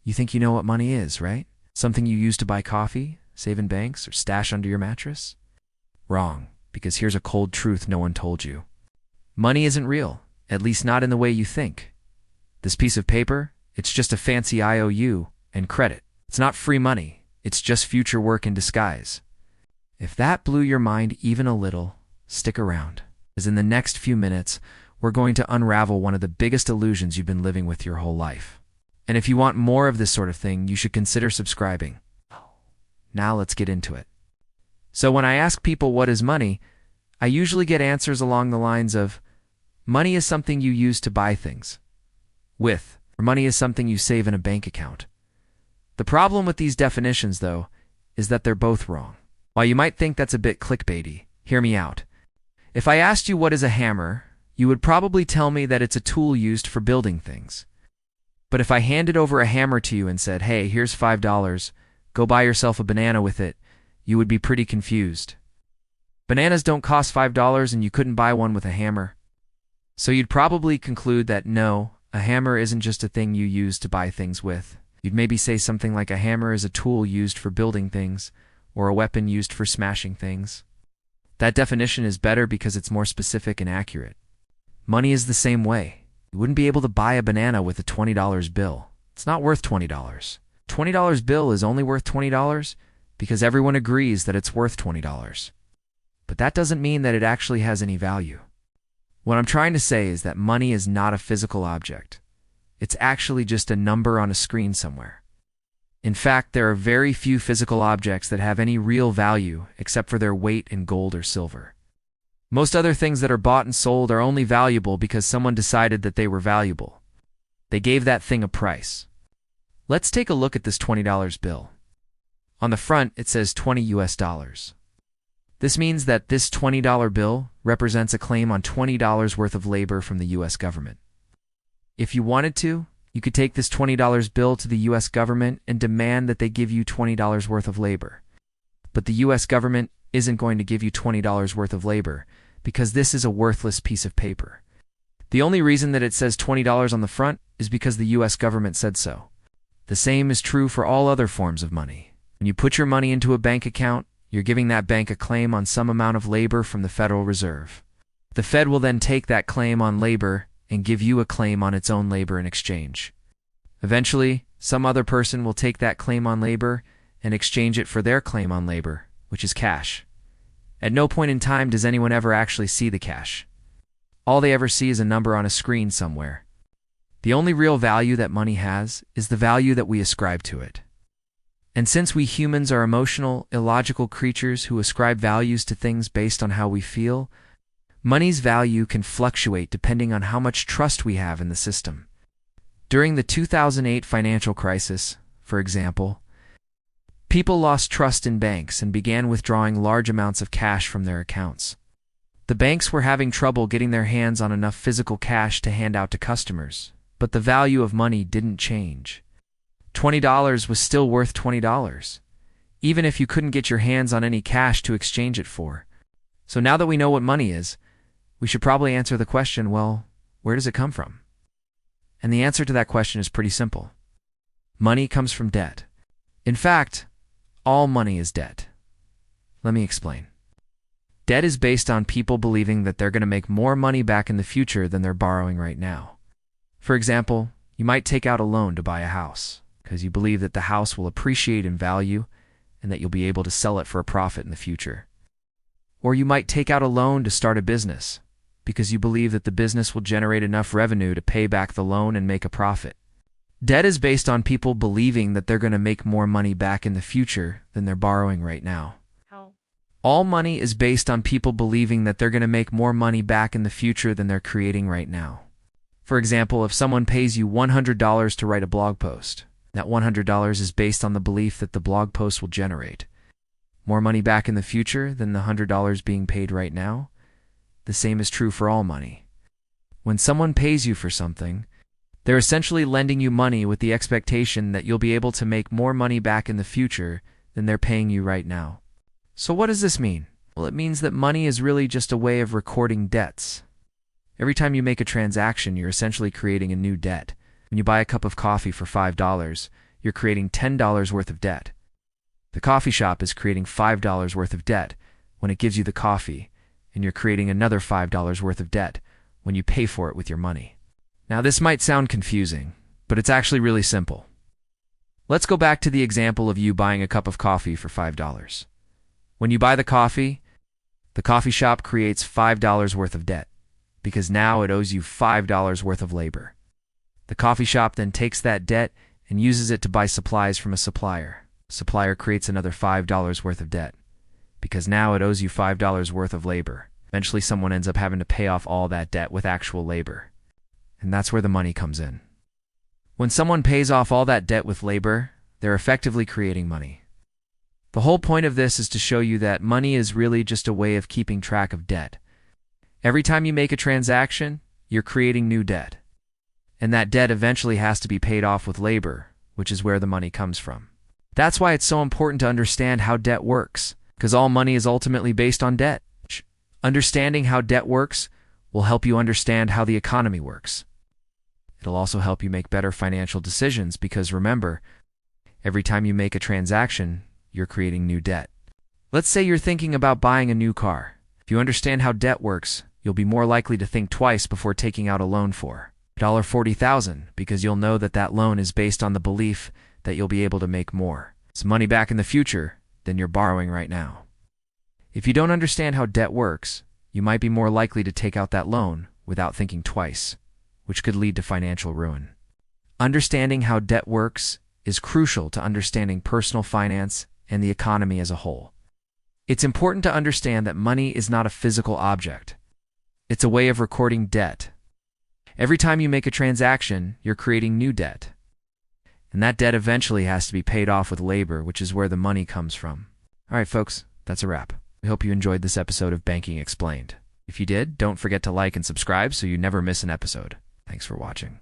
You think you know what money is, right? Something you use to buy coffee, save in banks, or stash under your mattress? Wrong, because here's a cold truth no one told you. Money isn't real, at least not in the way you think. This piece of paper, it's just a fancy IOU and credit. It's not free money, it's just future work in disguise. If that blew your mind even a little, stick around, as in the next few minutes, we're going to unravel one of the biggest illusions you've been living with your whole life. And if you want more of this sort of thing, you should consider subscribing. Now let's get into it. So when I ask people what is money, I usually get answers along the lines of, money is something you use to buy things with, or money is something you save in a bank account. The problem with these definitions, though, is that they're both wrong. While you might think that's a bit clickbaity, hear me out. If I asked you what is a hammer, you would probably tell me that it's a tool used for building things. But if I handed over a hammer to you and said, hey, here's $5, go buy yourself a banana with it, you would be pretty confused. Bananas don't cost $5 and you couldn't buy one with a hammer. So you'd probably conclude that no, a hammer isn't just a thing you use to buy things with. You'd maybe say something like a hammer is a tool used for building things, or a weapon used for smashing things. That definition is better because it's more specific and accurate. Money is the same way. You wouldn't be able to buy a banana with a $20 bill. It's not worth $20. $20 bill is only worth $20 because everyone agrees that it's worth $20. But that doesn't mean that it actually has any value. What I'm trying to say is that money is not a physical object. It's actually just a number on a screen somewhere. In fact, there are very few physical objects that have any real value except for their weight in gold or silver. Most other things that are bought and sold are only valuable because someone decided that they were valuable. They gave that thing a price. Let's take a look at this $20 bill. On the front, it says 20 US dollars. This means that this $20 bill represents a claim on $20 worth of labor from the US government. If you wanted to, you could take this $20 bill to the US government and demand that they give you $20 worth of labor. But the US government isn't going to give you $20 worth of labor because this is a worthless piece of paper. The only reason that it says $20 on the front is because the US government said so. The same is true for all other forms of money. When you put your money into a bank account, you're giving that bank a claim on some amount of labor from the Federal Reserve. The Fed will then take that claim on labor and give you a claim on its own labor in exchange. Eventually, some other person will take that claim on labor and exchange it for their claim on labor, which is cash. At no point in time does anyone ever actually see the cash. All they ever see is a number on a screen somewhere. The only real value that money has is the value that we ascribe to it. And since we humans are emotional, illogical creatures who ascribe values to things based on how we feel, money's value can fluctuate depending on how much trust we have in the system. During the 2008 financial crisis, for example, people lost trust in banks and began withdrawing large amounts of cash from their accounts. The banks were having trouble getting their hands on enough physical cash to hand out to customers, but the value of money didn't change. $20 was still worth $20, even if you couldn't get your hands on any cash to exchange it for. So now that we know what money is, we should probably answer the question, well, where does it come from? And the answer to that question is pretty simple. Money comes from debt. In fact, all money is debt. Let me explain. Debt is based on people believing that they're going to make more money back in the future than they're borrowing right now. For example, you might take out a loan to buy a house because you believe that the house will appreciate in value and that you'll be able to sell it for a profit in the future. Or you might take out a loan to start a business because you believe that the business will generate enough revenue to pay back the loan and make a profit. Debt is based on people believing that they're going to make more money back in the future than they're borrowing right now. How? All money is based on people believing that they're going to make more money back in the future than they're creating right now. For example, if someone pays you $100 to write a blog post, that $100 is based on the belief that the blog post will generate more money back in the future than the $100 being paid right now. The same is true for all money. When someone pays you for something, they're essentially lending you money with the expectation that you'll be able to make more money back in the future than they're paying you right now. So what does this mean? Well, it means that money is really just a way of recording debts. Every time you make a transaction, you're essentially creating a new debt. When you buy a cup of coffee for $5, you're creating $10 worth of debt. The coffee shop is creating $5 worth of debt when it gives you the coffee, and you're creating another $5 worth of debt when you pay for it with your money. Now, this might sound confusing, but it's actually really simple. Let's go back to the example of you buying a cup of coffee for $5. When you buy the coffee shop creates $5 worth of debt because now it owes you $5 worth of labor. The coffee shop then takes that debt and uses it to buy supplies from a supplier. Supplier creates another $5 worth of debt because now it owes you $5 worth of labor. Eventually, someone ends up having to pay off all that debt with actual labor. And that's where the money comes in. When someone pays off all that debt with labor, they're effectively creating money. The whole point of this is to show you that money is really just a way of keeping track of debt. Every time you make a transaction, you're creating new debt. And that debt eventually has to be paid off with labor, which is where the money comes from. That's why it's so important to understand how debt works, because all money is ultimately based on debt. Understanding how debt works will help you understand how the economy works. It'll also help you make better financial decisions because remember, every time you make a transaction, you're creating new debt. Let's say you're thinking about buying a new car. If you understand how debt works, you'll be more likely to think twice before taking out a loan for $40,000 because you'll know that that loan is based on the belief that you'll be able to make more. It's money back in the future than you're borrowing right now. If you don't understand how debt works, you might be more likely to take out that loan without thinking twice, which could lead to financial ruin. Understanding how debt works is crucial to understanding personal finance and the economy as a whole. It's important to understand that money is not a physical object. It's a way of recording debt. Every time you make a transaction, you're creating new debt. And that debt eventually has to be paid off with labor, which is where the money comes from. All right, folks, that's a wrap. We hope you enjoyed this episode of Banking Explained. If you did, don't forget to like and subscribe so you never miss an episode. Thanks for watching.